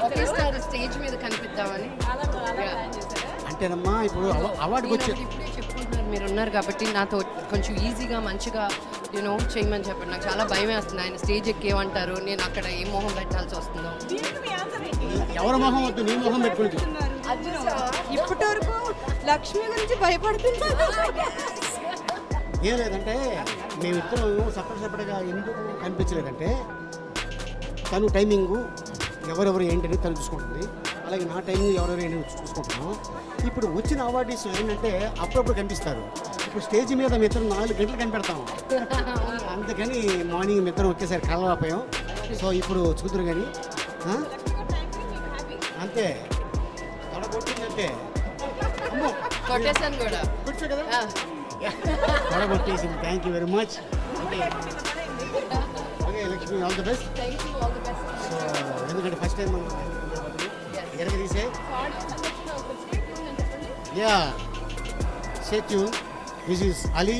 ఒకేసారి స్టేజ్ మీద కనిపిద్దామని. అంటేనమ్మా ఇప్పుడు అవార్డుకి వచ్చి ఇప్పుడే చెప్పుకుంటున్నారు మీరు ఉన్నారు కాబట్టి నాతో కొంచెం ఈజీగా మంచిగా చేయమని చెప్పండి. నాకు చాలా భయం వేస్తుంది. ఆయన స్టేజ్ ఎక్కేమంటారు, నేను అక్కడ ఏ మొహం పెట్టాల్సి వస్తుందో. ఎవరి మొహం వద్దు, నీ మొహం పెట్టుకుని. ఇప్పటి వరకు లక్ష్మి గురించి భయపడుతున్నారు. ఏం లేదంటే మేమిద్దరం సపరేట్గా ఎందుకు కనిపించలేదంటే తను టైమింగు ఎవరెవరు ఏంటని తను చూసుకుంటుంది, అలాగే నా టైమింగ్ ఎవరెవరు ఏంటని చూసుకుంటున్నాం. ఇప్పుడు వచ్చిన అవార్డీస్ ఏంటంటే అప్పుడప్పుడు కనిపిస్తారు. ఇప్పుడు స్టేజ్ మీద మేము ఇద్దరం 4 గంటలు కనిపెడతాము. అందుకని మార్నింగ్ మేము ఇద్దరం ఒకేసారి కలవపోయాం. సో ఇప్పుడు చూద్దరు కానీ అంతే తొడగొట్టిందంటే కొట్టేసాను కూడా. గుర్తు కదా తొడగొట్టేసింది. Thank you very much. Okay Lakshmi, all the best. So ఎందుకంటే ఫస్ట్ టైం ఎరగ తీసే యా stay tune. This is Ali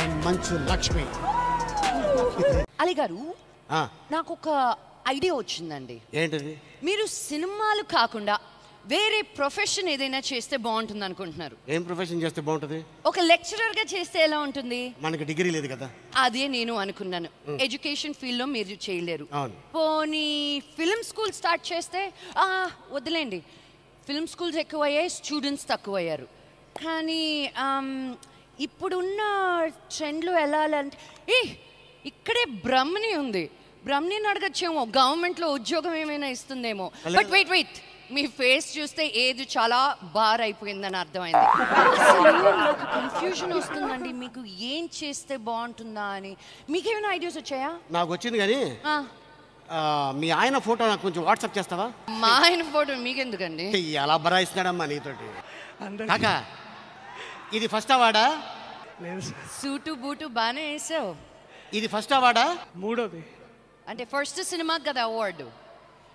and Manchu Lakshmi. Ali గారు, నాకు ఒక ఐడియా వచ్చిందండి. ఏంటది? మీరు సినిమాలు కాకుండా వేరే ప్రొఫెషన్ ఏదైనా చేస్తే బాగుంటుంది అనుకుంటున్నారు. ఏం ప్రొఫెషన్ చేస్తే బాగుంటుంది? ఒక లెక్చరర్ గా చేస్తే ఎలా ఉంటుంది? మనకి డిగ్రీ లేదు కదా. అదే నేను అనుకున్నాను. ఎడ్యుకేషన్ ఫీల్డ్ లో మీరు చేయలేరు. అవును. పోనీ ఫిల్మ్ స్కూల్ స్టార్ట్ చేస్తే వదిలేండి, ఫిల్మ్ స్కూల్స్ ఎక్కువయ్యాయి, స్టూడెంట్స్ తక్కువయ్యారు. కానీ ఇప్పుడున్న ట్రెండ్లో ఎలా అంటే ఇక్కడే బ్రహ్మని ఉంది, బ్రహ్మని అడగచ్చేమో, గవర్నమెంట్లో ఉద్యోగం ఏమైనా ఇస్తుందేమో. బట్ వెయిట్, మీ ఫేస్ చూస్తే ఏది చాలా బార్ అయిపోయిందని అర్థమైంది. నాకు కన్ఫ్యూజన్ వస్తుందండి, మీకు ఏం చేస్తే బాగుంటుందా అని. మీకేమైనా ఐడియాస్ వచ్చాయా? నాకు వచ్చింది కానీ మీ ఆయన ఫోటో నాకు కొంచెం వాట్సాప్ చేస్తావా? మా ఆయన ఫోటో మీకెందుకండి? ఎలా బరాయిస్తున్నాడమ్మా నీతోటి. కాకా ఇది ఫస్ట్ అవార్డా? సూటు బూటు బాగానే వేసావు. ఇది ఫస్ట్ అవార్డా? మూడోది. అంటే ఫస్ట్ సినిమాకి కదా అవార్డు,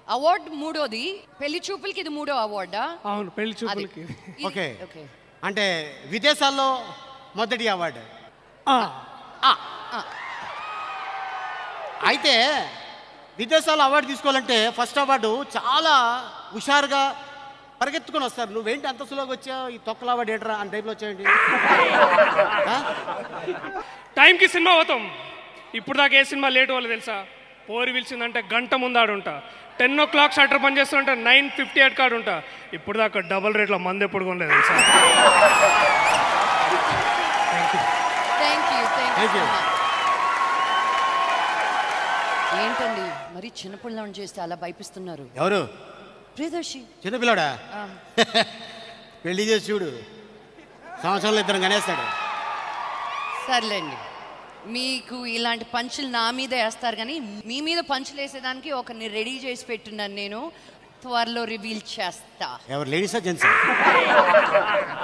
అవార్డు మూడోది. పెళ్లి చూపులకి ఇది మూడో అవార్డా? అవును, పెళ్లి చూపులకి. ఓకే, అంటే విదేశాల్లో మొదటి అవార్డు. అయితే విదేశాల్లో అవార్డు తీసుకోవాలంటే ఫస్ట్ అవార్డు చాలా హుషారుగా పరిగెత్తుకొని వస్తారు. నువ్వేంటి అంత సులువుగా వచ్చావు, ఈ తొక్కల అవార్డు ఏంట్రా అని టైంలో వచ్చాయండి. టైంకి సినిమా పోతాం. ఇప్పుడు దాకా ఏ సినిమా లేట్ వాళ్ళు తెలుసా? పోరి పిలిచిందంటే గంట ముందు ఆడుంటా, 10 o'clock షట్టర్ పని చేస్తుంటే 9:58 కాడు ఉంటా. ఇప్పుడు దాకా డబల్ రేట్లో మంది ఎప్పుడు కొనలేదు తెలుసా? ఏంటండి మరి చిన్నపిల్లని చేస్తే అలా భయపిస్తున్నారు? ఎవరు? ప్రియదర్శి. చిన్నపిల్లాడా? పెళ్లి చేసి చూడు, సంవత్సరంలో ఇద్దరు గణేస్తాడు. సర్లేండి, మీకు ఇలాంటి పంచులు నా మీద వేస్తారు కానీ మీ మీద పంచులు వేసేదానికి ఒకరిని రెడీ చేసి పెట్టున్నాను నేను. త్వరలో రివీల్ చేస్తా. ఎవరు, లేడీసా జెంట్సా?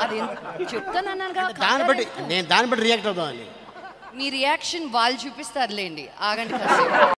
అది చెప్తానన్నానుగా, దాన్ని బట్టి రియాక్ట్ అవుతామని. మీ రియాక్షన్ వాళ్ళు చూపిస్తారులేండి, ఆగండి కాసేపు.